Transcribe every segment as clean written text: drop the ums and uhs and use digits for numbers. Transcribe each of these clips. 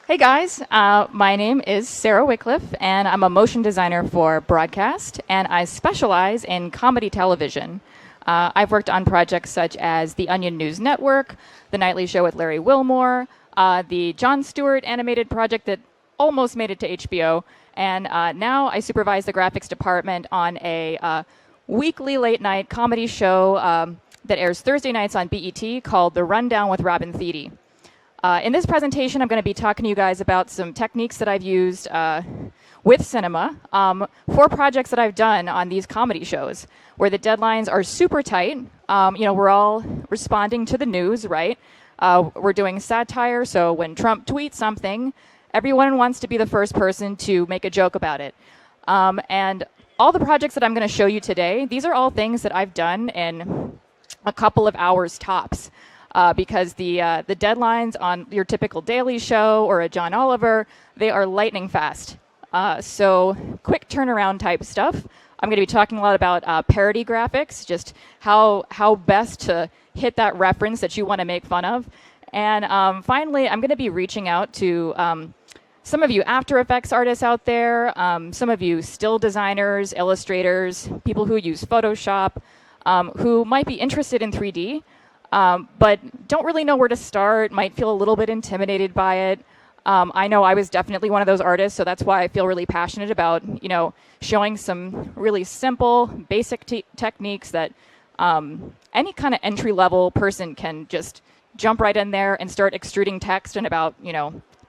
Hey guys, my name is Sarah Wickliffe, and I'm a motion designer for broadcast, and I specialize in comedy television. I've worked on projects such as the Onion News Network, The Nightly Show with Larry Wilmore, the Jon Stewart animated project that almost made it to HBO, and now I supervise the graphics department on a weekly late-night comedy show that airs Thursday nights on BET called The Rundown with Robin Thede. In this presentation, I'm going to be talking to you guys about some techniques that I've used with cinema for projects that I've done on these comedy shows where the deadlines are super tight. We're all responding to the news, right? We're doing satire, so when Trump tweets something, everyone wants to be the first person to make a joke about it. And all the projects that I'm going to show you today, these are all things that I've done in a couple of hours tops. Because the deadlines on your typical Daily Show or a John Oliver, they are lightning fast. So quick turnaround type stuff. I'm going to be talking a lot about parody graphics, just how best to hit that reference that you want to make fun of. And finally, I'm going to be reaching out to some of you After Effects artists out there, some of you still designers, illustrators, people who use Photoshop, who might be interested in 3D. But don't really know where to start, might feel a little bit intimidated by it. I know I was definitely one of those artists, so that's why I feel really passionate about, showing some really simple, basic techniques that any kind of entry-level person can just jump right in there and start extruding text in about,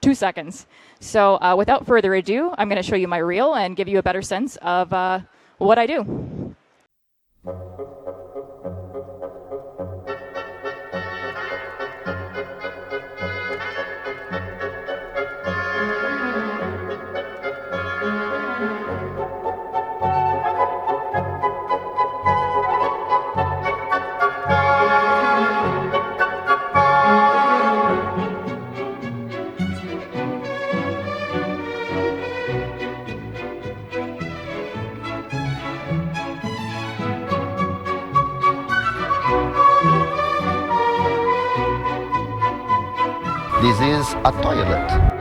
2 seconds. So without further ado, I'm going to show you my reel and give you a better sense of what I do. This is a toilet.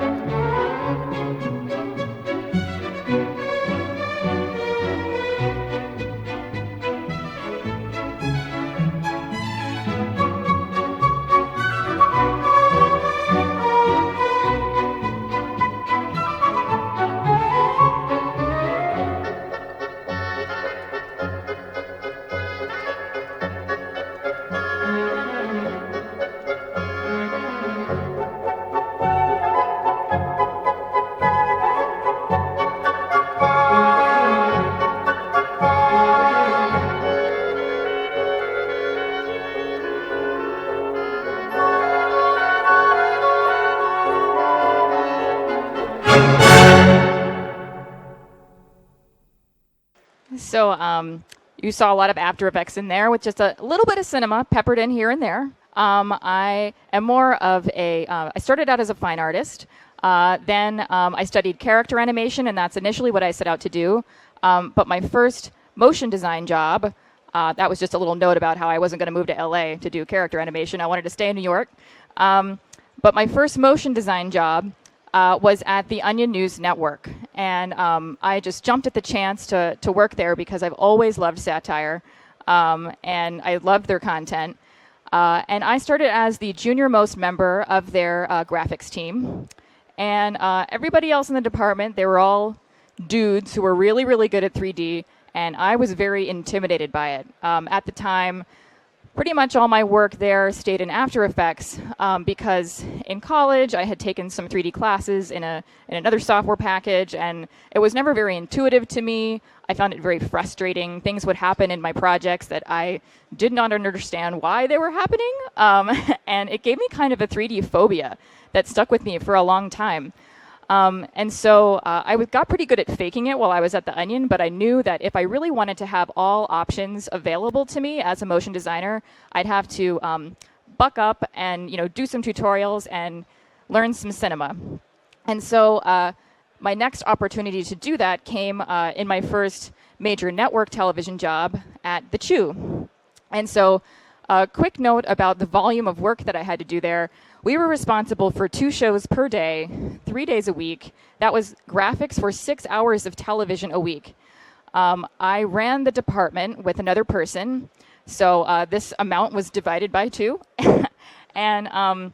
So you saw a lot of After Effects in there with just a little bit of cinema peppered in here and there. I am more of I started out as a fine artist. Then I studied character animation, and that's initially what I set out to do. But my first motion design job, that was just a little note about how I wasn't going to move to LA to do character animation. I wanted to stay in New York. But my first motion design job was at the Onion News Network. And I just jumped at the chance to work there because I've always loved satire, and I loved their content. And I started as the junior-most member of their graphics team. And everybody else in the department, they were all dudes who were really, really good at 3D, and I was very intimidated by it. At the time, pretty much all my work there stayed in After Effects because in college I had taken some 3D classes in another software package, and it was never very intuitive to me. I found it very frustrating. Things would happen in my projects that I did not understand why they were happening, and it gave me kind of a 3D phobia that stuck with me for a long time. And so I got pretty good at faking it while I was at the Onion, but I knew that if I really wanted to have all options available to me as a motion designer, I'd have to buck up and do some tutorials and learn some cinema. And so my next opportunity to do that came in my first major network television job at the Chew. And so A quick note about the volume of work that I had to do there. We were responsible for 2 shows per day, 3 days a week. That was graphics for 6 hours of television a week. I ran the department with another person, so this amount was divided by 2. And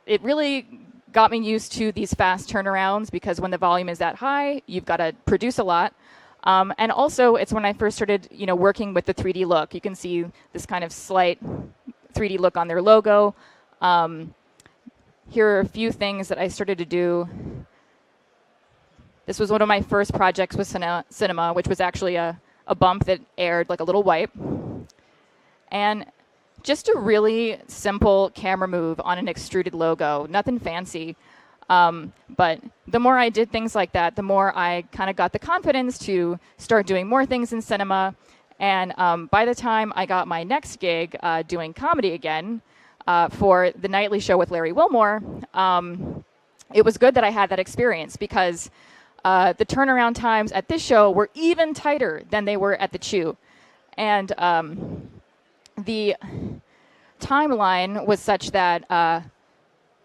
it really got me used to these fast turnarounds, because when the volume is that high, you've got to produce a lot. And also, it's when I first started, working with the 3D look. You can see this kind of slight 3D look on their logo. Here are a few things that I started to do. This was one of my first projects with cinema, which was actually a bump that aired like a little wipe. And just a really simple camera move on an extruded logo, nothing fancy. But the more I did things like that, the more I kind of got the confidence to start doing more things in cinema. And by the time I got my next gig doing comedy again for the nightly show with Larry Wilmore, it was good that I had that experience, because the turnaround times at this show were even tighter than they were at the Chew. And the timeline was such that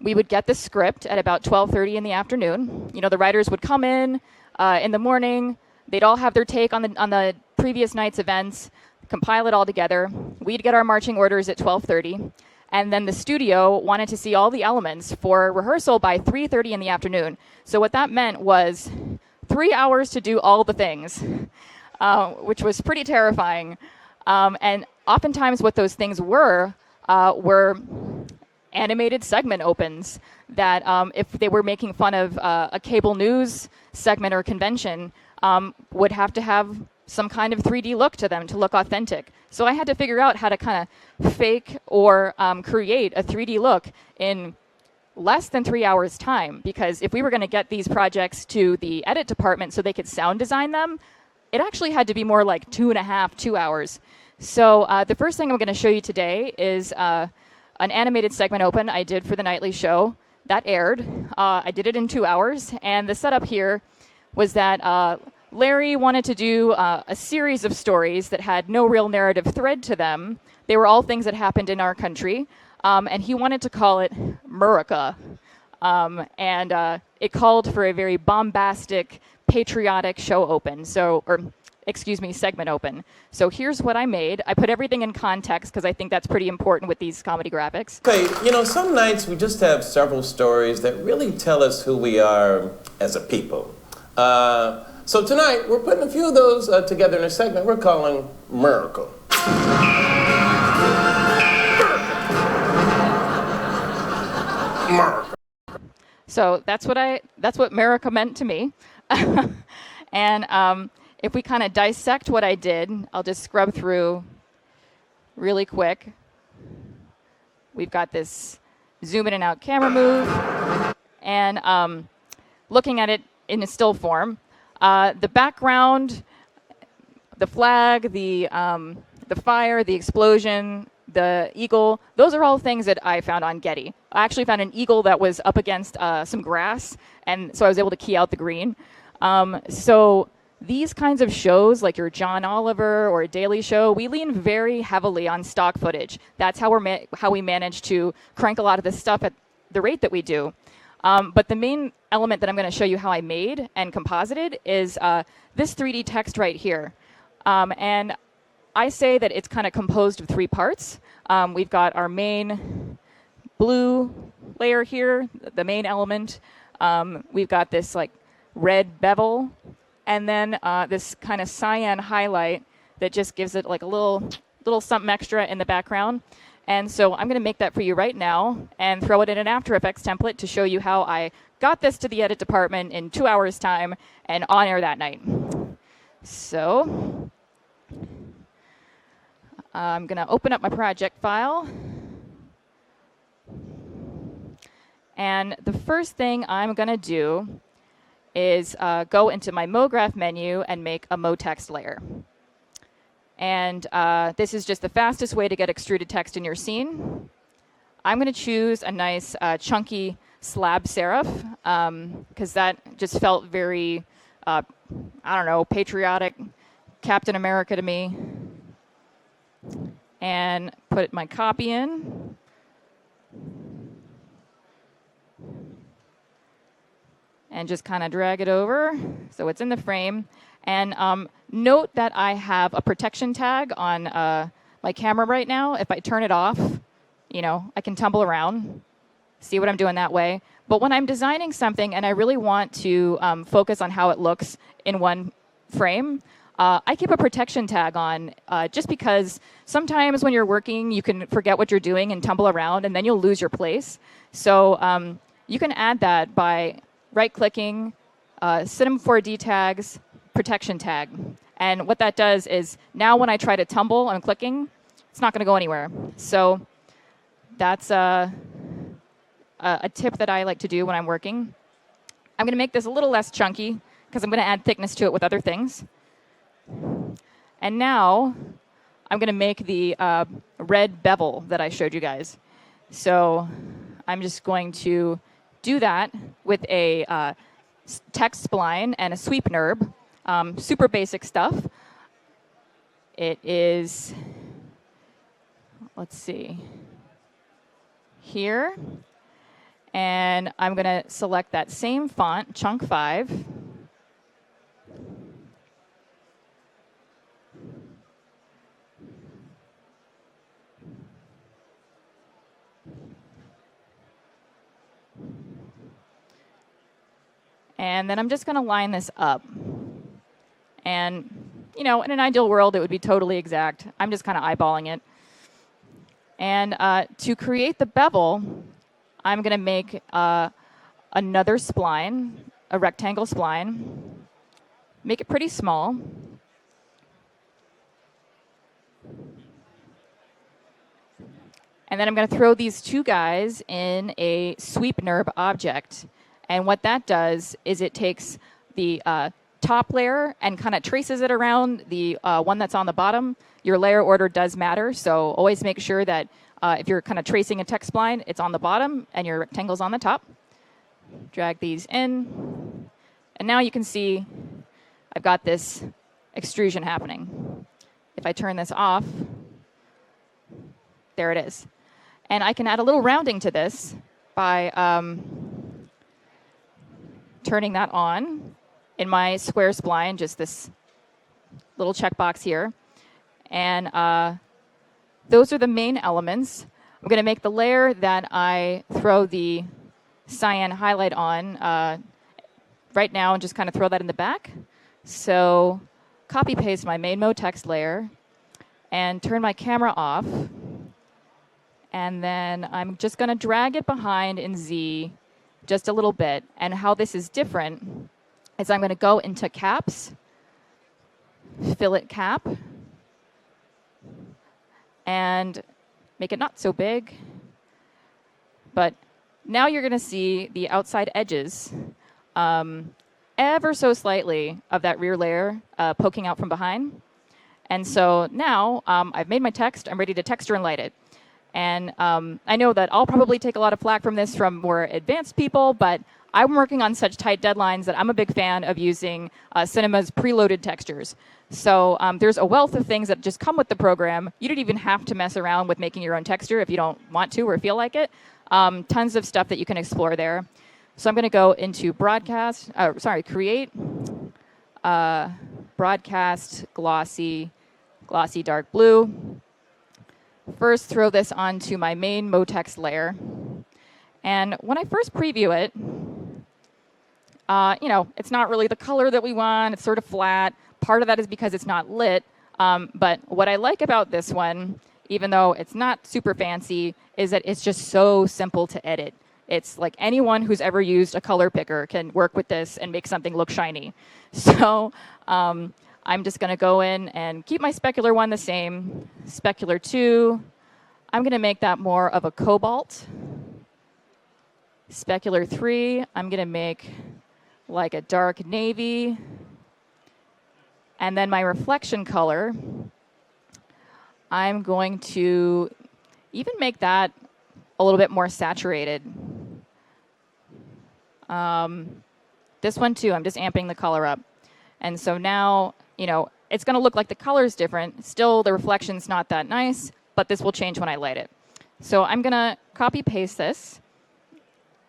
we would get the script at about 12:30 in the afternoon. The writers would come in the morning. They'd all have their take on the previous night's events, compile it all together. We'd get our marching orders at 12:30. And then the studio wanted to see all the elements for rehearsal by 3:30 in the afternoon. So what that meant was 3 hours to do all the things, which was pretty terrifying. And oftentimes what those things were animated segment opens that if they were making fun of a cable news segment or convention, would have to have some kind of 3D look to them to look authentic. So I had to figure out how to kind of fake or create a 3D look in less than 3 hours time, because if we were going to get these projects to the edit department so they could sound design them, it actually had to be more like 2 hours. So the first thing I'm going to show you today is an animated segment open I did for the nightly show that aired. I did it in 2 hours, and the setup here was that Larry wanted to do a series of stories that had no real narrative thread to them. They were all things that happened in our country, and he wanted to call it Murica. And it called for a very bombastic, patriotic show open. Segment open. So here's what I made. I put everything in context because I think that's pretty important with these comedy graphics. Okay, some nights we just have several stories that really tell us who we are as a people. So tonight we're putting a few of those together in a segment we're calling Miracle. Miracle. So that's what Murica meant to me. And if we kind of dissect what I did, I'll just scrub through really quick. We've got this zoom in and out camera move, and looking at it in a still form. The background, the flag, the fire, the explosion, the eagle, those are all things that I found on Getty. I actually found an eagle that was up against some grass, and so I was able to key out the green. So these kinds of shows, like your John Oliver or a Daily Show, we lean very heavily on stock footage. That's how we manage to crank a lot of this stuff at the rate that we do. But the main element that I'm going to show you how I made and composited is this 3D text right here. And I say that it's kind of composed of 3 parts. We've got our main blue layer here, the main element. We've got this like red bevel, and then this kind of cyan highlight that just gives it like a little something extra in the background. And so I'm going to make that for you right now and throw it in an After Effects template to show you how I got this to the edit department in 2 hours time and on air that night. So I'm going to open up my project file. And the first thing I'm going to do is go into my MoGraph menu and make a MoText layer. And this is just the fastest way to get extruded text in your scene. I'm going to choose a nice chunky slab serif because that just felt very, patriotic, Captain America to me. and put my copy in. And just kind of drag it over so it's in the frame. And note that I have a protection tag on my camera right now. If I turn it off, I can tumble around, see what I'm doing that way. But when I'm designing something and I really want to focus on how it looks in one frame, I keep a protection tag on just because sometimes when you're working, you can forget what you're doing and tumble around, and then you'll lose your place. So you can add that by right-clicking, Cinema 4D tags, protection tag. And what that does is now when I try to tumble, I'm clicking, it's not going to go anywhere. So that's a tip that I like to do when I'm working. I'm going to make this a little less chunky because I'm going to add thickness to it with other things. And now I'm going to make the red bevel that I showed you guys. So I'm just going to do that with a text spline and a sweep NURB. Super basic stuff. It is, let's see, here. And I'm going to select that same font, Chunk 5. And then I'm just going to line this up. And, in an ideal world, it would be totally exact. I'm just kind of eyeballing it. And to create the bevel, I'm going to make another spline, a rectangle spline. Make it pretty small. And then I'm going to throw these two guys in a sweep NURB object. And what that does is it takes the top layer and kind of traces it around the one that's on the bottom. Your layer order does matter, so always make sure that if you're kind of tracing a text spline, it's on the bottom and your rectangle's on the top. Drag these in. And now you can see I've got this extrusion happening. If I turn this off, there it is. And I can add a little rounding to this by turning that on in my square spline, just this little checkbox here. And those are the main elements. I'm going to make the layer that I throw the cyan highlight on right now and just kind of throw that in the back. So copy paste my main mode text layer and turn my camera off. And then I'm just going to drag it behind in Z just a little bit. And how this is different is I'm going to go into caps, fillet cap, and make it not so big. But now you're going to see the outside edges ever so slightly of that rear layer poking out from behind. And so now I've made my text. I'm ready to texture and light it. And I know that I'll probably take a lot of flack from this from more advanced people, but I'm working on such tight deadlines that I'm a big fan of using Cinema's preloaded textures. So there's a wealth of things that just come with the program. You don't even have to mess around with making your own texture if you don't want to or feel like it. Tons of stuff that you can explore there. So I'm going to go into create, broadcast, glossy dark blue. First, throw this onto my main MoText layer. And when I first preview it, it's not really the color that we want. It's sort of flat. Part of that is because it's not lit. But what I like about this one, even though it's not super fancy, is that it's just so simple to edit. It's like anyone who's ever used a color picker can work with this and make something look shiny. So I'm just going to go in and keep my specular one the same. Specular 2, I'm going to make that more of a cobalt. Specular 3, I'm going to make like a dark navy. And then my reflection color, I'm going to even make that a little bit more saturated. This one too, I'm just amping the color up. And so now, it's going to look like the color's different. Still, the reflection's not that nice, but this will change when I light it. So I'm going to copy paste this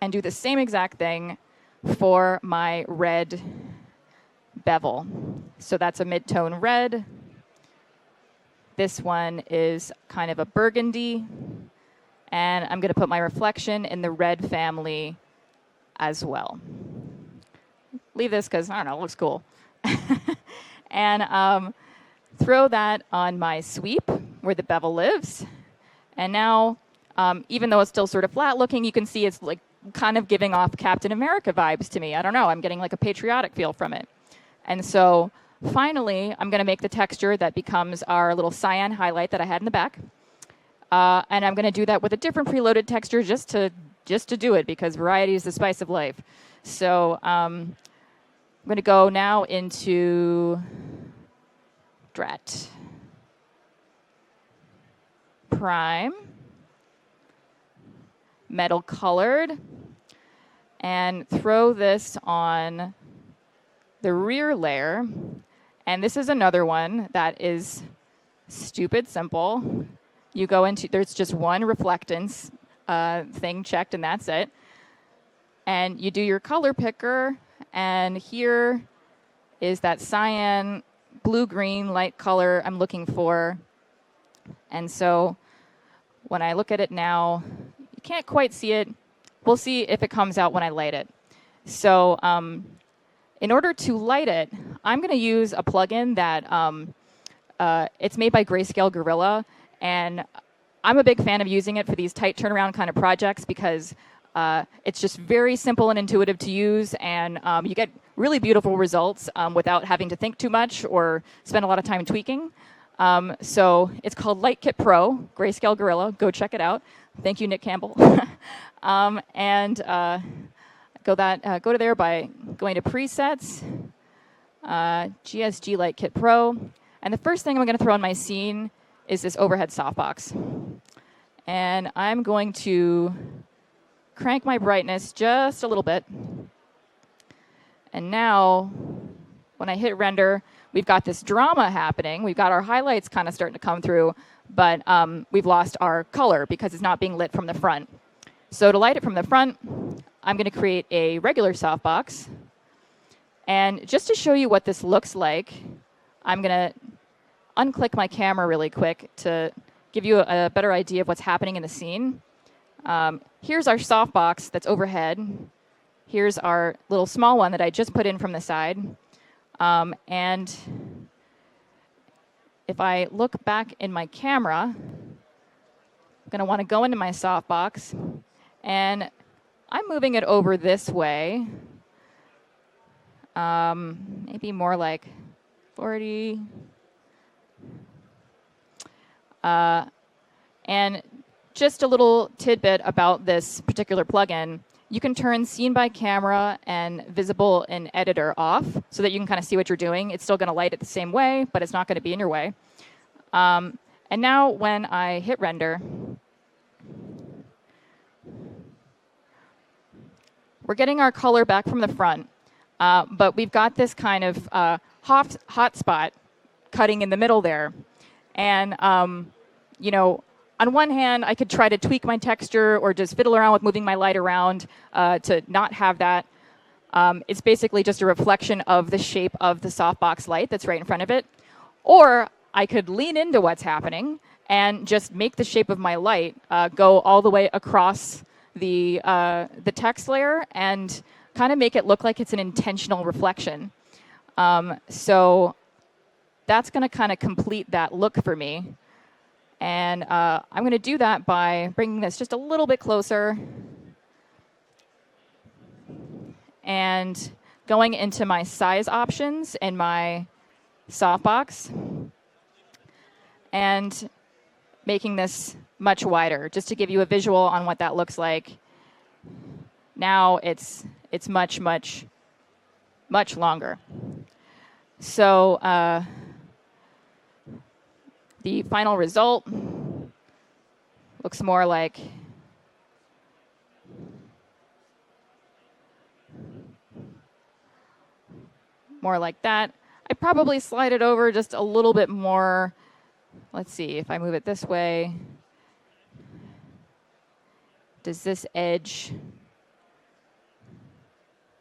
and do the same exact thing for my red bevel. So that's a mid-tone red. This one is kind of a burgundy. And I'm going to put my reflection in the red family as well. Leave this because, I don't know, it looks cool. And throw that on my sweep where the bevel lives. And now, even though it's still sort of flat looking, you can see it's like kind of giving off Captain America vibes to me. I don't know, I'm getting like a patriotic feel from it. And so finally, I'm going to make the texture that becomes our little cyan highlight that I had in the back. And I'm going to do that with a different preloaded texture just to do it, because variety is the spice of life. So I'm going to go now into Drat. Prime. Metal colored. And throw this on the rear layer. And this is another one that is stupid simple. You go into, there's just one reflectance thing checked, and that's it. And you do your color picker, and here is that cyan, blue-green light color I'm looking for. And so when I look at it now, you can't quite see it. We'll see if it comes out when I light it. So in order to light it, I'm going to use a plugin that it's made by Grayscale Gorilla. And I'm a big fan of using it for these tight turnaround kind of projects because it's just very simple and intuitive to use, and you get really beautiful results without having to think too much or spend a lot of time tweaking. So it's called Light Kit Pro, Grayscale Gorilla. Go check it out. Thank you, Nick Campbell. And go to there by going to Presets, GSG Light Kit Pro. And the first thing I'm going to throw in my scene is this overhead softbox. And I'm going to crank my brightness just a little bit. And now, when I hit render, we've got this drama happening. We've got our highlights kind of starting to come through, but we've lost our color because it's not being lit from the front. So to light it from the front, I'm going to create a regular softbox. And just to show you what this looks like, I'm going to unclick my camera really quick to give you a better idea of what's happening in the scene. Here's our softbox that's overhead. Here's our little small one that I just put in from the side. And if I look back in my camera, I'm going to want to go into my softbox, and I'm moving it over this way. Maybe more like 40. And just a little tidbit about this particular plugin. You can turn scene by camera and visible in editor off so that you can kind of see what you're doing. It's still going to light it the same way, but it's not going to be in your way. And now when I hit render, we're getting our color back from the front, but we've got this kind of hot spot cutting in the middle there. And, you know, on one hand, I could try to tweak my texture or just fiddle around with moving my light around to not have that. It's basically just a reflection of the shape of the softbox light that's right in front of it. Or I could lean into what's happening and just make the shape of my light go all the way across the text layer and kind of make it look like it's an intentional reflection. So that's going to kind of complete that look for me. And I'm going to do that by bringing this just a little bit closer and going into my size options in my softbox and making this much wider, just to give you a visual on what that looks like. Now it's much, much, much longer. So the final result looks more like that. I'd probably slide it over just a little bit more let's see, if I move it this way, does this edge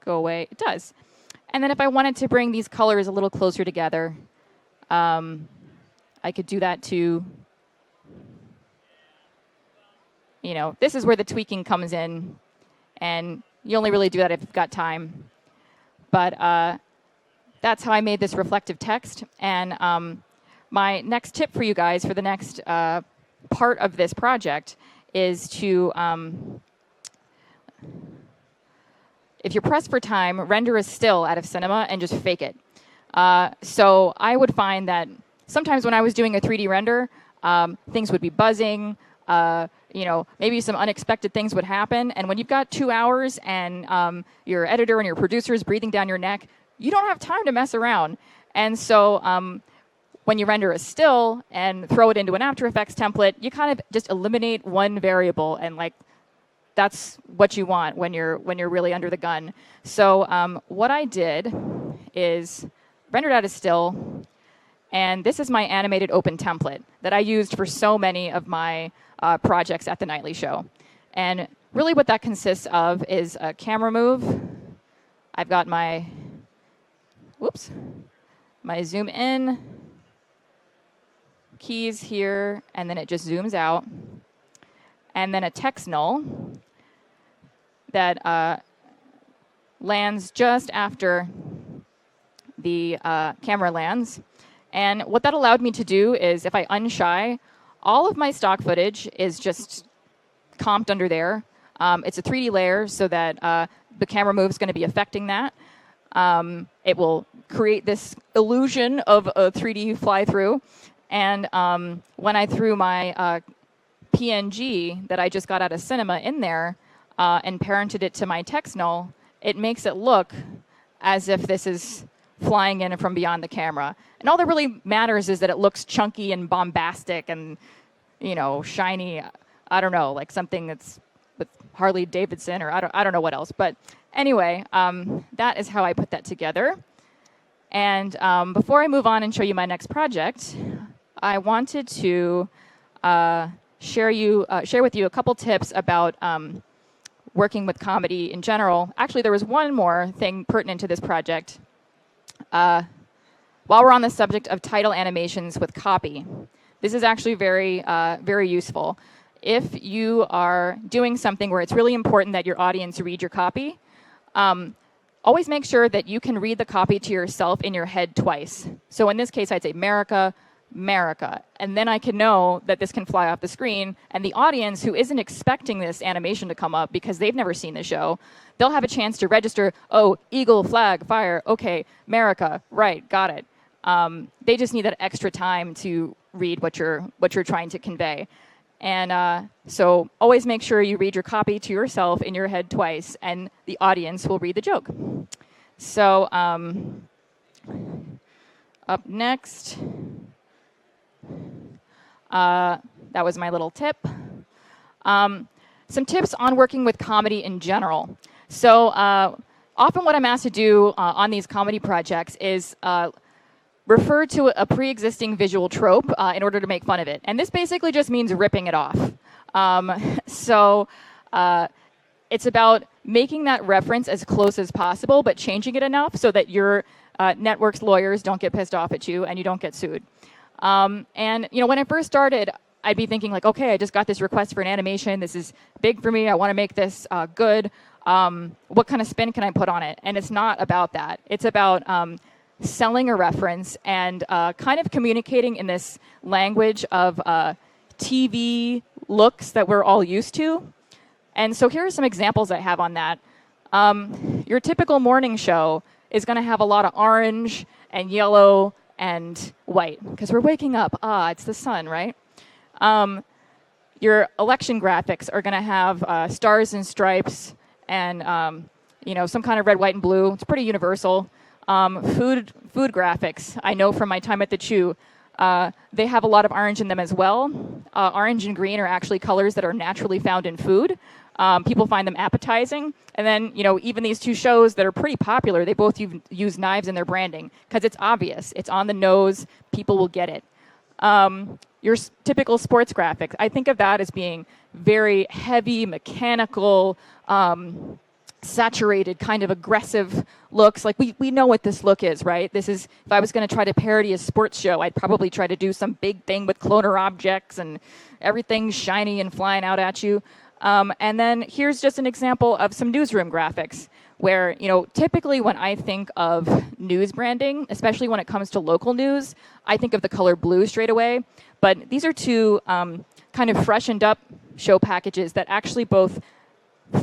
go away? It does. And then if I wanted to bring these colors a little closer together, I could do that too. You know, this is where the tweaking comes in, and you only really do that if you've got time. But that's how I made this reflective text. And my next tip for you guys for the next part of this project is to, if you're pressed for time, render a still out of Cinema and just fake it. So I would find that sometimes when I was doing a 3D render, things would be buzzing. You know, maybe some unexpected things would happen. And when you've got 2 hours and your editor and your producer is breathing down your neck, you don't have time to mess around. And so when you render a still and throw it into an After Effects template, you kind of just eliminate one variable, and like that's what you want when you're really under the gun. So what I did is rendered out a still, and this is my animated open template that I used for so many of my projects at the Nightly Show. And really what that consists of is a camera move. I've got my, my zoom in keys here, and then it just zooms out. And then a text null that lands just after the camera lands. And what that allowed me to do is, if I unshy, all of my stock footage is just comped under there. It's a 3D layer so that the camera move is going to be affecting that. It will create this illusion of a 3D fly-through. And when I threw my PNG that I just got out of Cinema in there and parented it to my text null, it makes it look as if this is flying in from beyond the camera. And all that really matters is that it looks chunky and bombastic and, you know, shiny. I don't know, like something that's with Harley Davidson, or I don't know what else. But anyway, that is how I put that together. And before I move on and show you my next project, I wanted to share with you a couple tips about working with comedy in general. Actually, there was one more thing pertinent to this project. While we're on the subject of title animations with copy, this is actually very, very useful. If you are doing something where it's really important that your audience read your copy, always make sure that you can read the copy to yourself in your head twice. So in this case, I'd say Murica, Murica, and then I can know that this can fly off the screen, and the audience who isn't expecting this animation to come up because they've never seen the show, they'll have a chance to register, oh, eagle, flag, fire, okay, Murica, right, got it. They just need that extra time to read what you're trying to convey. And so always make sure you read your copy to yourself in your head twice, and the audience will read the joke. So up next, that was my little tip. Some tips on working with comedy in general. So often what I'm asked to do on these comedy projects is refer to a pre-existing visual trope in order to make fun of it. And this basically just means ripping it off. So it's about making that reference as close as possible, but changing it enough so that your network's lawyers don't get pissed off at you and you don't get sued. And you know, when I first started, I'd be thinking like, okay, I just got this request for an animation. This is big for me. I want to make this good. What kind of spin can I put on it? And it's not about that. It's about selling a reference and kind of communicating in this language of TV looks that we're all used to. And so here are some examples I have on that. Your typical morning show is going to have a lot of orange and yellow and white because we're waking up. It's the sun, right? Your election graphics are going to have stars and stripes and you know, some kind of red, white, and blue. It's pretty universal. Food graphics, I know from my time at the Chew, they have a lot of orange in them as well. Orange and green are actually colors that are naturally found in food. People find them appetizing. And then, you know, even these two shows that are pretty popular, they both use knives in their branding because it's obvious. It's on the nose. People will get it. your typical sports graphics. I think of that as being very heavy, mechanical, saturated, kind of aggressive looks. Like we know what this look is, right? This is, if I was going to try to parody a sports show, I'd probably try to do some big thing with cloner objects and everything shiny and flying out at you. And then here's just an example of some newsroom graphics where, typically when I think of news branding, especially when it comes to local news, I think of the color blue straight away. But these are two kind of freshened up show packages that actually both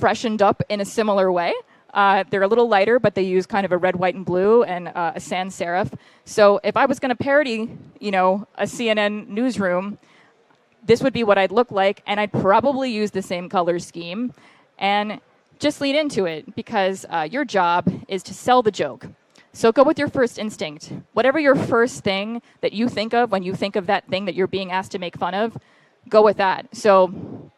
freshened up in a similar way. They're a little lighter, but they use kind of a red, white, and blue and a sans serif. So if I was going to parody, a CNN newsroom, this would be what I'd look like, and I'd probably use the same color scheme. And just lean into it, because your job is to sell the joke. So go with your first instinct. Whatever your first thing that you think of when you think of that thing that you're being asked to make fun of, go with that. So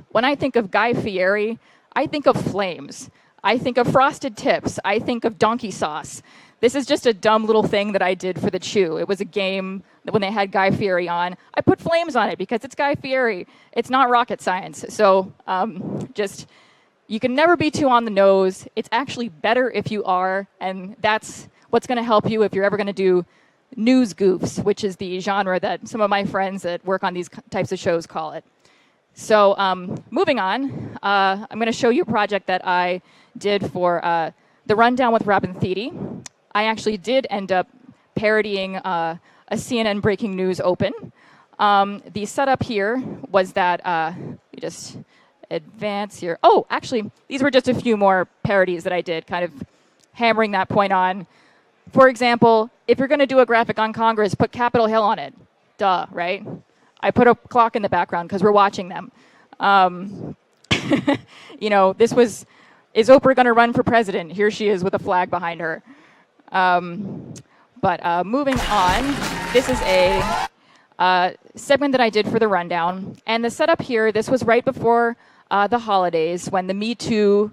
when I think of Guy Fieri, I think of flames. I think of frosted tips. I think of donkey sauce. This is just a dumb little thing that I did for the Chew. It was a game that when they had Guy Fieri on, I put flames on it because it's Guy Fieri. It's not rocket science. So you can never be too on the nose. It's actually better if you are, and that's what's going to help you if you're ever going to do news goofs, which is the genre that some of my friends that work on these types of shows call it. So moving on, I'm going to show you a project that I did for The Rundown with Robin Thede. I actually did end up parodying a CNN breaking news open. The setup here was that, we just advance here. Oh, actually, these were just a few more parodies that I did, kind of hammering that point on. For example, if you're going to do a graphic on Congress, put Capitol Hill on it. Duh, right? I put a clock in the background because we're watching them. This was, is Oprah going to run for president? Here she is with a flag behind her. But moving on, this is a segment that I did for The Rundown. And the setup here, this was right before the holidays when the Me Too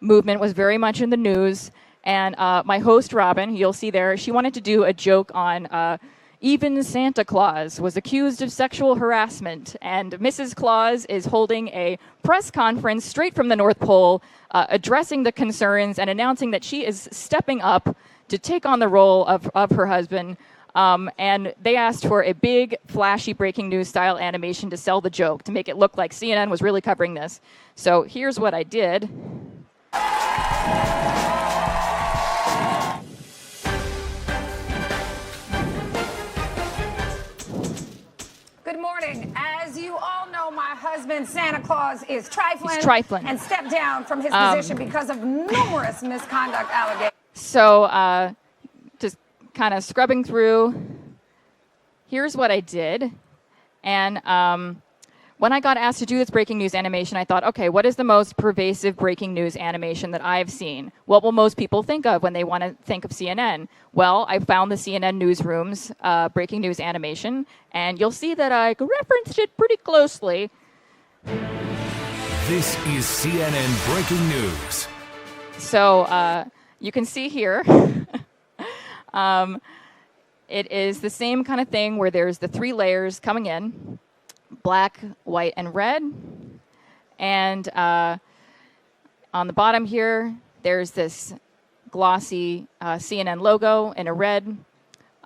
movement was very much in the news. And my host, Robin, you'll see there, she wanted to do a joke on even Santa Claus was accused of sexual harassment. And Mrs. Claus is holding a press conference straight from the North Pole, addressing the concerns and announcing that she is stepping up to take on the role of her husband. And they asked for a big, flashy breaking news style animation to sell the joke, to make it look like CNN was really covering this. So here's what I did. Good morning. As you all know, my husband, Santa Claus, is trifling. He's trifling. And stepped down from his position because of numerous misconduct allegations. So just kind of scrubbing through, here's what I did. And when I got asked to do this breaking news animation, I thought, okay, what is the most pervasive breaking news animation that I've seen? What will most people think of when they want to think of CNN? Well, I found the CNN Newsroom's breaking news animation, and you'll see that I referenced it pretty closely. This is CNN Breaking News. So you can see here, it is the same kind of thing where there's the three layers coming in. Black, white, and red. And on the bottom here, there's this glossy CNN logo in a red.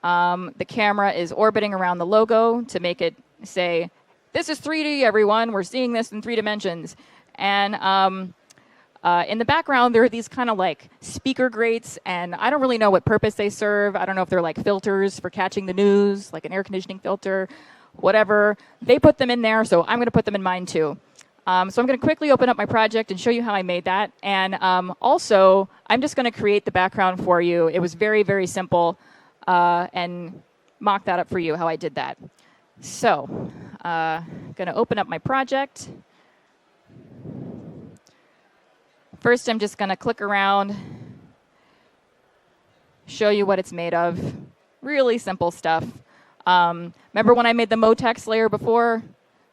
The camera is orbiting around the logo to make it say, this is 3D, everyone. We're seeing this in 3 dimensions. And in the background, there are these kind of like speaker grates, and I don't really know what purpose they serve. I don't know if they're like filters for catching the news, like an air conditioning filter. Whatever. They put them in there, so I'm going to put them in mine too. So I'm going to quickly open up my project and show you how I made that. And also, I'm just going to create the background for you. It was very, very simple, and mock that up for you, how I did that. So, going to open up my project. First, I'm just going to click around, show you what it's made of. Really simple stuff. Remember when I made the Motex layer before?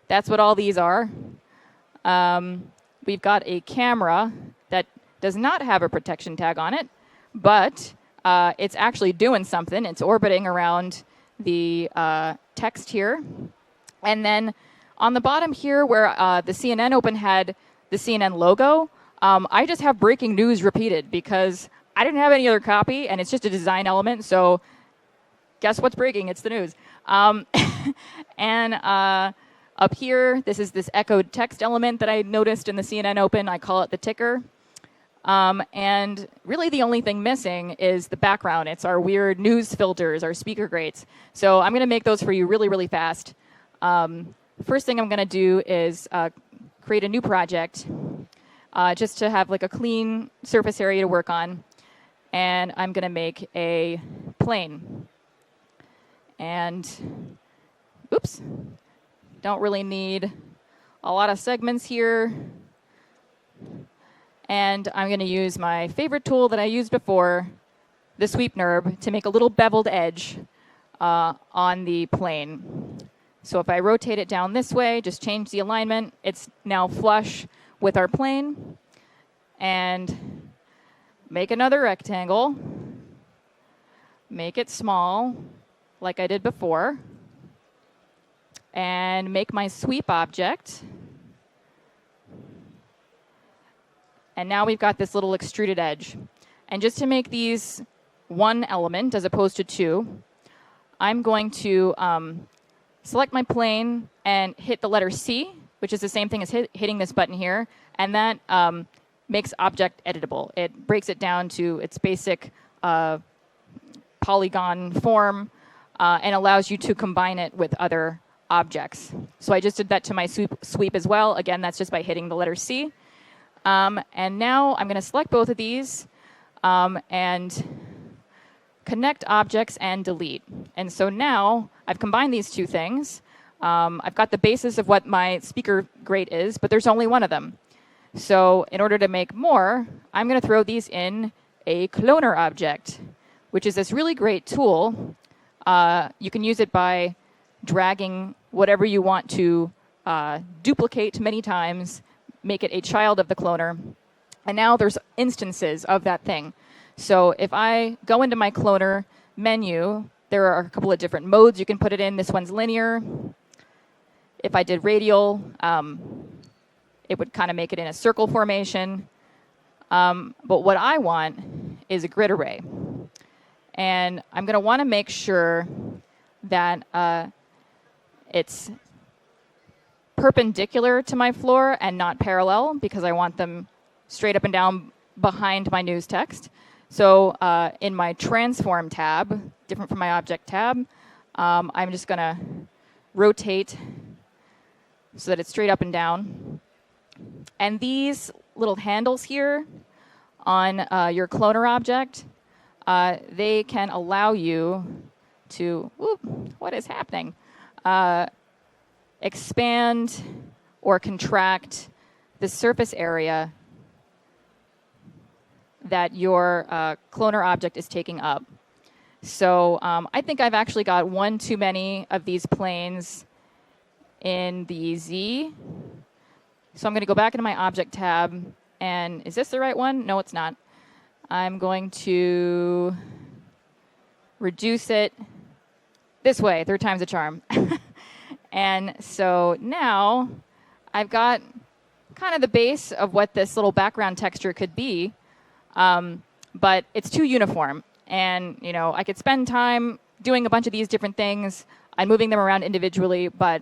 That's what all these are. We've got a camera that does not have a protection tag on it, but it's actually doing something. It's orbiting around the text here. And then on the bottom here where the CNN Open had the CNN logo, I just have breaking news repeated because I didn't have any other copy, and it's just a design element. So guess what's breaking? It's the news. And up here, this is this echoed text element that I noticed in the CNN Open. I call it the ticker. And really the only thing missing is the background. It's our weird news filters, our speaker grates. So I'm going to make those for you really, really fast. First thing I'm going to do is create a new project just to have like a clean surface area to work on. And I'm going to make a plane. And, oops, don't really need a lot of segments here. And I'm going to use my favorite tool that I used before, the sweep NURB, to make a little beveled edge on the plane. So if I rotate it down this way, just change the alignment, it's now flush with our plane. And make another rectangle. Make it small, like I did before. And make my sweep object. And now we've got this little extruded edge. And just to make these one element as opposed to two, I'm going to select my plane and hit the letter C, which is the same thing as hitting this button here. And that makes object editable. It breaks it down to its basic polygon form and allows you to combine it with other objects. So I just did that to my sweep as well. Again, that's just by hitting the letter C. And now I'm going to select both of these and connect objects and delete. And so now I've combined these two things. I've got the basis of what my speaker grate is, but there's only one of them. So in order to make more, I'm going to throw these in a cloner object, which is this really great tool. You can use it by dragging whatever you want to duplicate many times, make it a child of the cloner. And now there's instances of that thing. So if I go into my cloner menu, there are a couple of different modes you can put it in. This one's linear. If I did radial, it would kind of make it in a circle formation. But what I want is a grid array. And I'm going to want to make sure that it's perpendicular to my floor and not parallel, because I want them straight up and down behind my news text. So in my transform tab, different from my object tab, I'm just going to rotate so that it's straight up and down. And these little handles here on your cloner object, they can allow you to, whoop, what is happening? Expand or contract the surface area that your cloner object is taking up. So I think I've actually got one too many of these planes in the Z. So I'm going to go back into my object tab, and is this the right one? No, it's not. I'm going to reduce it this way, 3 times the charm. And so now I've got kind of the base of what this little background texture could be, but it's too uniform. And, you know, I could spend time doing a bunch of these different things. I'm moving them around individually, but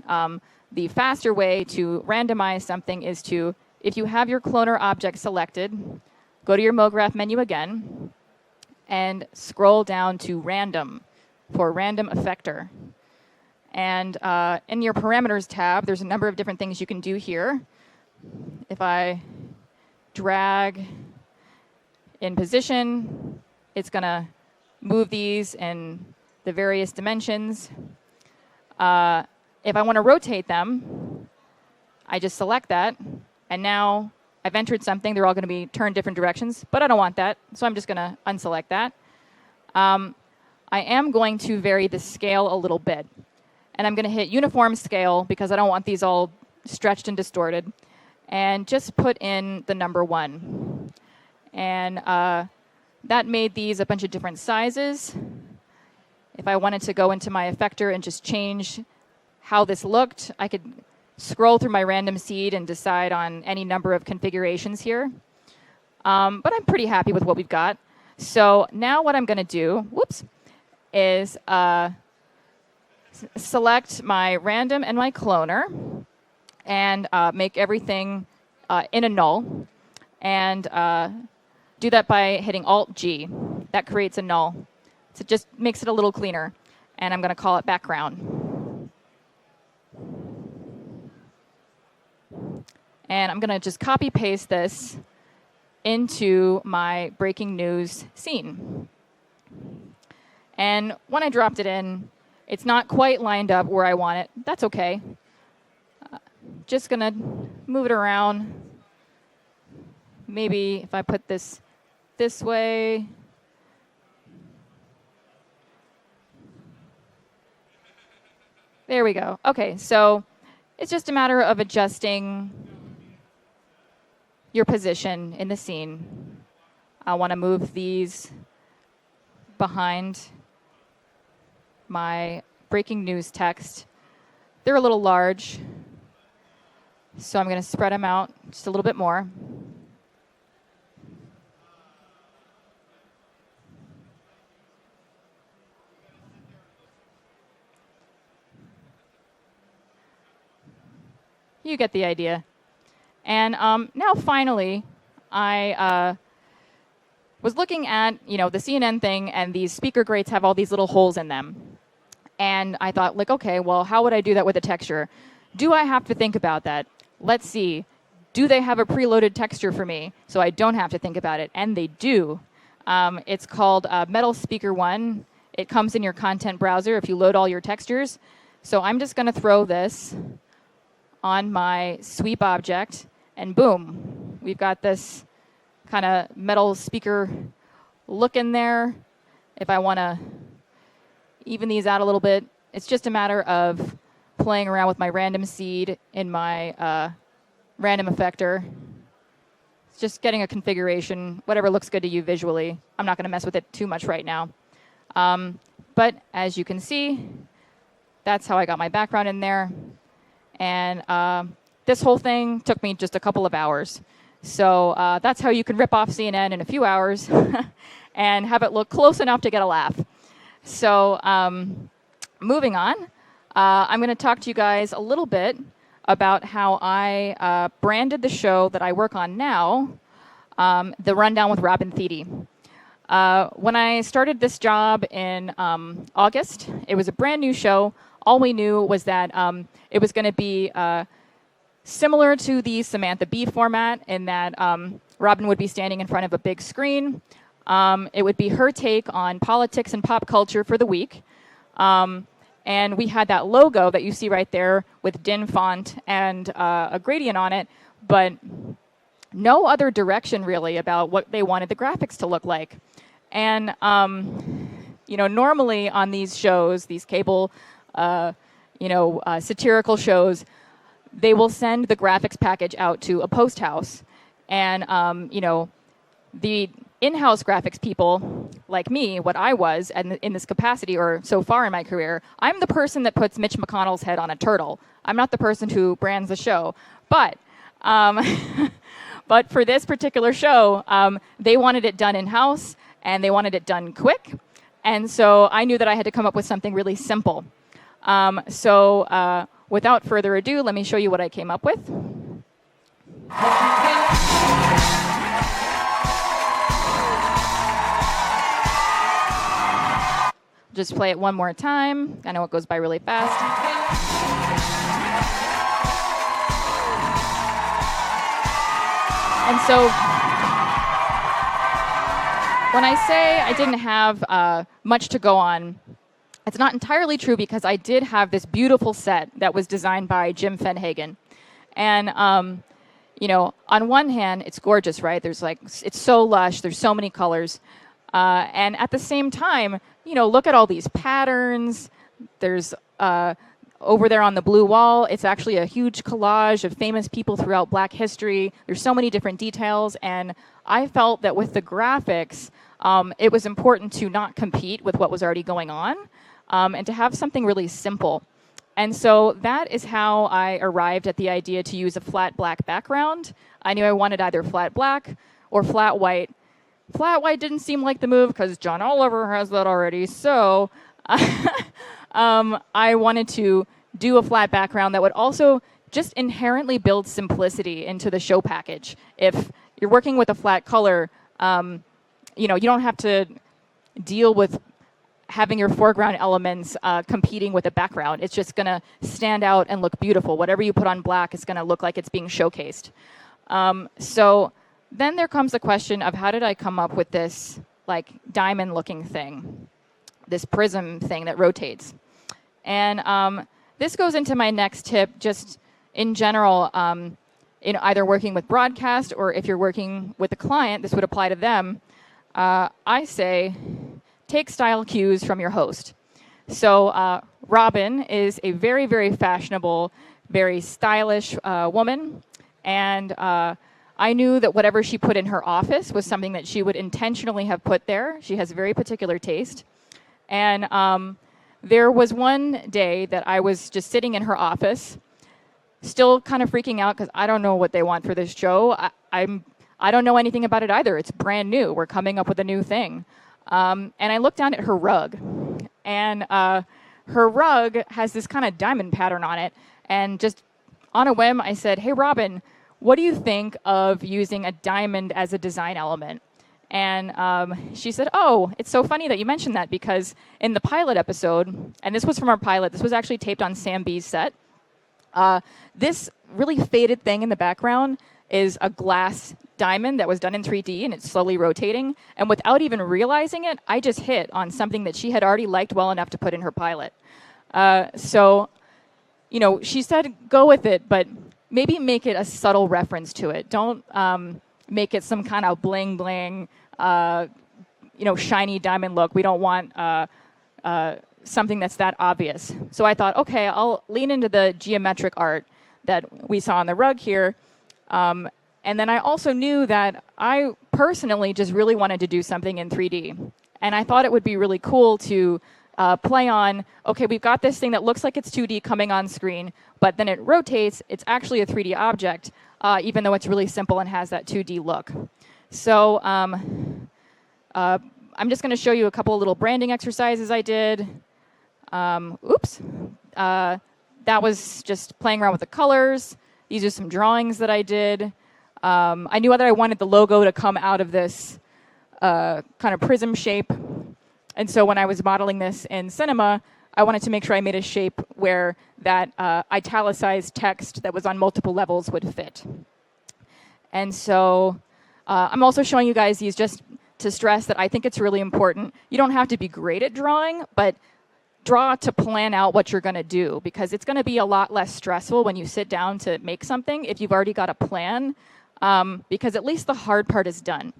the faster way to randomize something is to, if you have your cloner object selected, go to your MoGraph menu again, and scroll down to Random for Random Effector. And in your Parameters tab, there's a number of different things you can do here. If I drag in position, it's going to move these in the various dimensions. If I want to rotate them, I just select that, and now I've entered something. They're all going to be turned different directions, but I don't want that, so I'm just going to unselect that. I am going to vary the scale a little bit, and I'm going to hit Uniform Scale because I don't want these all stretched and distorted, and just put in the number 1. And that made these a bunch of different sizes. If I wanted to go into my effector and just change how this looked. I could scroll through my random seed and decide on any number of configurations here. But I'm pretty happy with what we've got. So now what I'm going to do, is select my random and my cloner and make everything in a null. And do that by hitting Alt-G. That creates a null. So it just makes it a little cleaner. And I'm going to call it background. And I'm going to just copy paste this into my breaking news scene. And when I dropped it in, it's not quite lined up where I want it. That's okay. Just going to move it around. Maybe if I put this way. There we go. Okay, so it's just a matter of adjusting your position in the scene. I want to move these behind my breaking news text. They're a little large, so I'm going to spread them out just a little bit more. You get the idea. And now finally, I was looking at the CNN thing, and these speaker grates have all these little holes in them. And I thought, like, okay, well, how would I do that with a texture? Do I have to think about that? Let's see. Do they have a preloaded texture for me so I don't have to think about it? And they do. It's called Metal Speaker 1. It comes in your content browser if you load all your textures. So I'm just going to throw this on my sweep object, and boom, we've got this kind of metal speaker look in there. If I want to even these out a little bit, it's just a matter of playing around with my random seed in my random effector. It's just getting a configuration, whatever looks good to you visually. I'm not going to mess with it too much right now. But as you can see, that's how I got my background in there. And this whole thing took me just a couple of hours. So that's how you can rip off CNN in a few hours and have it look close enough to get a laugh. So moving on, I'm going to talk to you guys a little bit about how I branded the show that I work on now, The Rundown with Robin Thede. When I started this job in August, it was a brand new show. All we knew was that it was going to be similar to the Samantha Bee format in that Robin would be standing in front of a big screen. It would be her take on politics and pop culture for the week. And we had that logo that you see right there with DIN font and a gradient on it, but no other direction really about what they wanted the graphics to look like. And normally on these shows, these cable satirical shows, they will send the graphics package out to a post house. And, the in-house graphics people, like me, what I was in this capacity, or so far in my career, I'm the person that puts Mitch McConnell's head on a turtle. I'm not the person who brands the show. But, but for this particular show, they wanted it done in-house, and they wanted it done quick. And so I knew that I had to come up with something really simple. So without further ado, let me show you what I came up with. Just play it one more time. I know it goes by really fast. And so when I say I didn't have much to go on, it's not entirely true because I did have this beautiful set that was designed by Jim Fenhagen. And, on one hand, it's gorgeous, right? It's so lush. There's so many colors. And at the same time, look at all these patterns. There's over there on the blue wall, it's actually a huge collage of famous people throughout Black history. There's so many different details. And I felt that with the graphics, it was important to not compete with what was already going on and to have something really simple. And so that is how I arrived at the idea to use a flat black background. I knew I wanted either flat black or flat white. Flat white didn't seem like the move because John Oliver has that already. So I wanted to do a flat background that would also just inherently build simplicity into the show package. If you're working with a flat color, you don't have to deal with having your foreground elements competing with the background. It's just going to stand out and look beautiful. Whatever you put on black is going to look like it's being showcased. So then there comes the question of how did I come up with this like diamond-looking thing, this prism thing that rotates. And this goes into my next tip, just in general, in either working with broadcast or if you're working with a client, this would apply to them. I say, take style cues from your host. So Robin is a very, very fashionable, very stylish woman. And I knew that whatever she put in her office was something that she would intentionally have put there. She has very particular taste. And there was one day that I was just sitting in her office, still kind of freaking out because I don't know what they want for this show. I don't know anything about it either. It's brand new. We're coming up with a new thing. And I looked down at her rug. And her rug has this kind of diamond pattern on it. And just on a whim, I said, hey, Robin, what do you think of using a diamond as a design element? And she said, oh, it's so funny that you mentioned that because in the pilot episode, and this was from our pilot, this was actually taped on Sam B's set. This really faded thing in the background is a glass diamond that was done in 3D, and it's slowly rotating. And without even realizing it, I just hit on something that she had already liked well enough to put in her pilot. So, she said go with it, but maybe make it a subtle reference to it. Don't make it some kind of bling bling, shiny diamond look. We don't want something that's that obvious. So I thought, okay, I'll lean into the geometric art that we saw on the rug here. And then I also knew that I personally just really wanted to do something in 3D. And I thought it would be really cool to play on, okay, we've got this thing that looks like it's 2D coming on screen, but then it rotates. It's actually a 3D object, even though it's really simple and has that 2D look. So I'm just going to show you a couple of little branding exercises I did. That was just playing around with the colors. These are some drawings that I did. I knew that I wanted the logo to come out of this kind of prism shape. And so when I was modeling this in cinema, I wanted to make sure I made a shape where that italicized text that was on multiple levels would fit. And so I'm also showing you guys these just to stress that I think it's really important. You don't have to be great at drawing, but draw to plan out what you're going to do, because it's going to be a lot less stressful when you sit down to make something if you've already got a plan, because at least the hard part is done.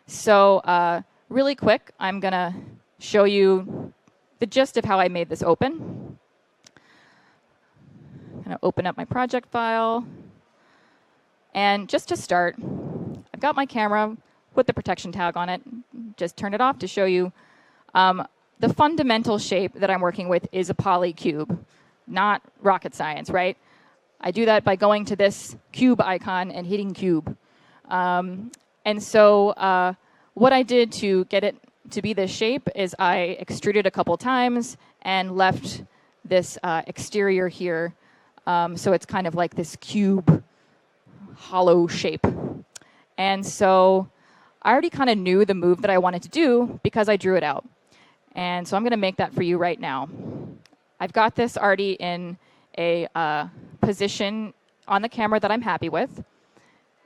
So really quick, I'm going to show you the gist of how I made this open. I'm going to open up my project file. And just to start, I've got my camera with the protection tag on it. Just turn it off to show you. The fundamental shape that I'm working with is a polycube, not rocket science, right? I do that by going to this cube icon and hitting cube. And so what I did to get it to be this shape is I extruded a couple times and left this exterior here. So it's kind of like this cube hollow shape. And so I already kind of knew the move that I wanted to do because I drew it out. And so I'm going to make that for you right now. I've got this already in a position on the camera that I'm happy with.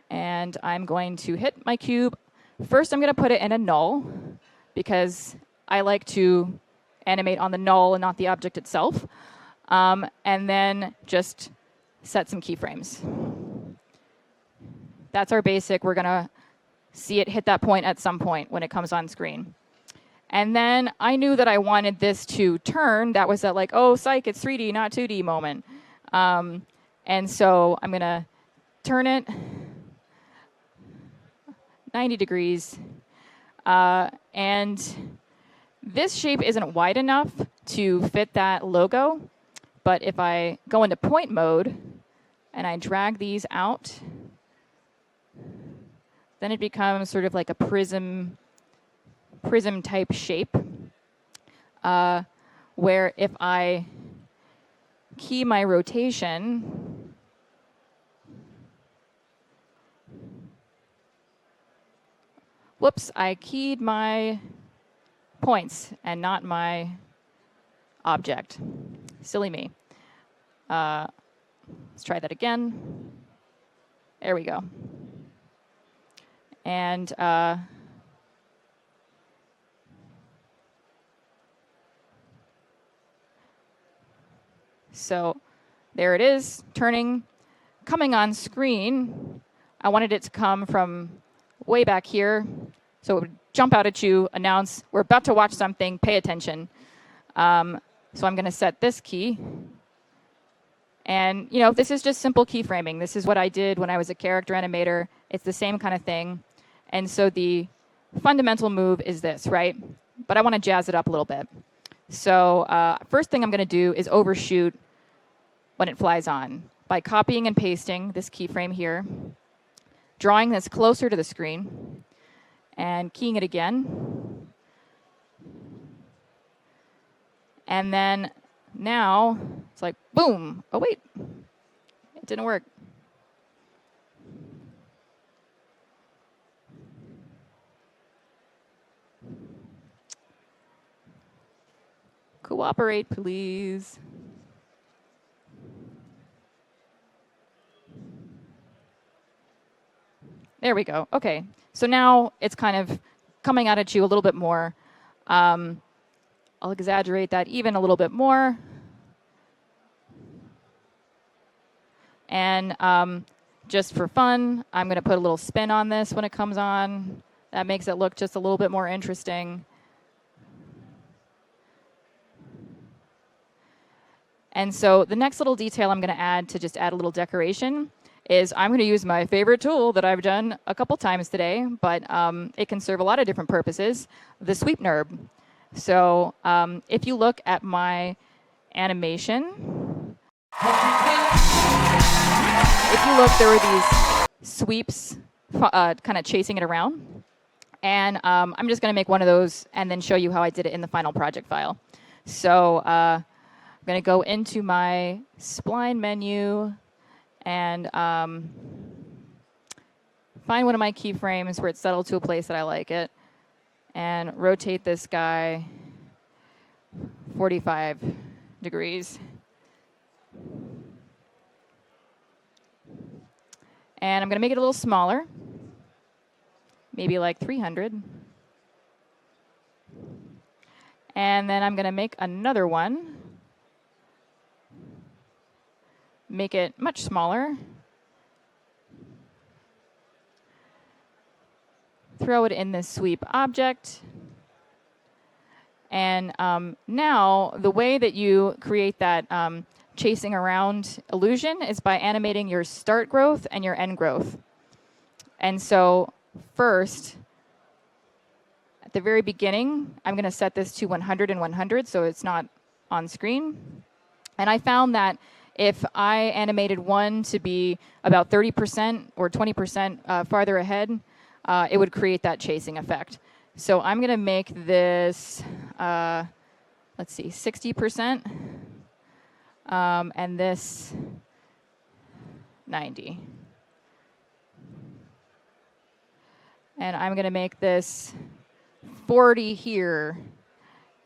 And I'm going to hit my cube. First, I'm going to put it in a null, because I like to animate on the null and not the object itself. And then just set some keyframes. That's our basic. We're going to see it hit that point at some point when it comes on screen. And then I knew that I wanted this to turn. That was that like, oh, psych, it's 3D, not 2D moment. And so I'm going to turn it 90 degrees. And this shape isn't wide enough to fit that logo, But if I go into point mode and I drag these out, then it becomes sort of like a prism type shape, where if I key my rotation, whoops, I keyed my points and not my object. Silly me. Let's try that again. There we go. And so there it is, turning, coming on screen. I wanted it to come from way back here, so it would jump out at you, announce, we're about to watch something, pay attention. So I'm going to set this key. And, this is just simple keyframing. This is what I did when I was a character animator. It's the same kind of thing. And so the fundamental move is this, right? But I want to jazz it up a little bit. So first thing I'm going to do is overshoot when it flies on by copying and pasting this keyframe here, drawing this closer to the screen, and keying it again. And then now it's like, boom. Oh, wait. It didn't work. Cooperate, please. There we go. Okay. So now it's kind of coming out at you a little bit more. I'll exaggerate that even a little bit more. And just for fun, I'm going to put a little spin on this when it comes on. That makes it look just a little bit more interesting. And so the next little detail I'm going to add to just add a little decoration is I'm going to use my favorite tool that I've done a couple times today, but it can serve a lot of different purposes, the sweep NAB. So if you look at my animation, if you look, there were these sweeps kind of chasing it around. And I'm just going to make one of those and then show you how I did it in the final project file. So I'm going to go into my spline menu and find one of my keyframes where it's settled to a place that I like it, and rotate this guy 45 degrees. And I'm going to make it a little smaller, maybe like 300. And then I'm going to make another one. Make it much smaller. Throw it in this sweep object. And now the way that you create that chasing around illusion is by animating your start growth and your end growth. And so first, at the very beginning, I'm going to set this to 100 and 100 so it's not on screen. And I found that if I animated one to be about 30% or 20% farther ahead, it would create that chasing effect. So I'm going to make this, let's see, 60%, and this 90. And I'm going to make this 40 here,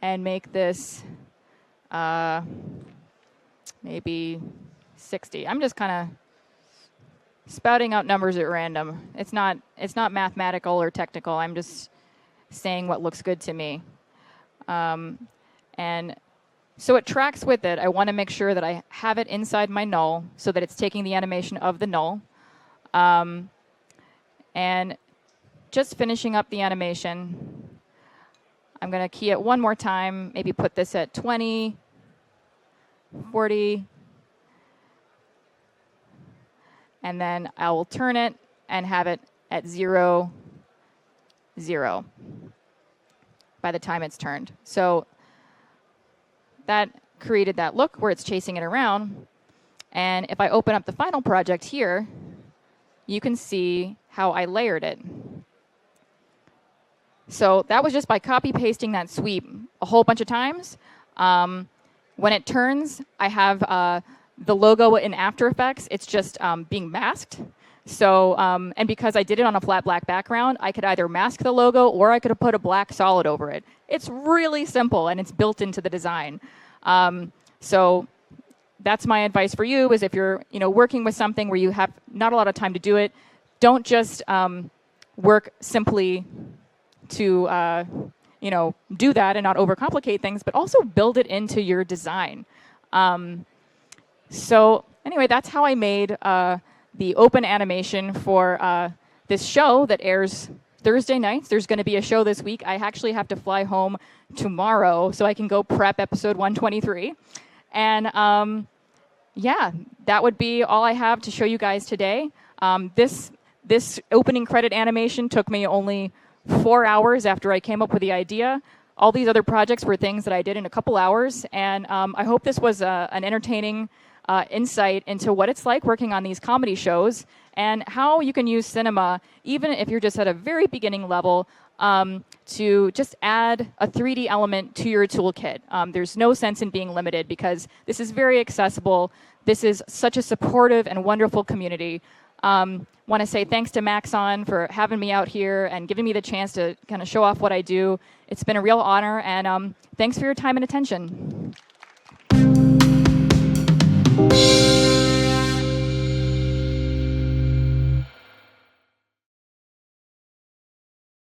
and make this maybe 60. I'm just kind of spouting out numbers at random. It's not mathematical or technical. I'm just saying what looks good to me. And so it tracks with it. I want to make sure that I have it inside my null so that it's taking the animation of the null. And just finishing up the animation, I'm going to key it one more time, maybe put this at 20, 40, and then I will turn it and have it at 0, 0 by the time it's turned. So that created that look where it's chasing it around. And if I open up the final project here, you can see how I layered it. So that was just by copy pasting that sweep a whole bunch of times. When it turns, I have the logo in After Effects. It's just being masked. So, and because I did it on a flat black background, I could either mask the logo or I could have put a black solid over it. It's really simple and it's built into the design. So that's my advice for you, is if you're working with something where you have not a lot of time to do it, don't just work simply to do that and not overcomplicate things, but also build it into your design. So anyway, that's how I made the open animation for this show that airs Thursday nights. There's going to be a show this week. I actually have to fly home tomorrow so I can go prep episode 123. And yeah, that would be all I have to show you guys today. This opening credit animation took me only 4 hours after I came up with the idea. All these other projects were things that I did in a couple hours. And I hope this was an entertaining insight into what it's like working on these comedy shows and how you can use cinema, even if you're just at a very beginning level, to just add a 3D element to your toolkit. There's no sense in being limited because this is very accessible. This is such a supportive and wonderful community. Want to say thanks to Maxon for having me out here and giving me the chance to kind of show off what I do. It's been a real honor, and thanks for your time and attention.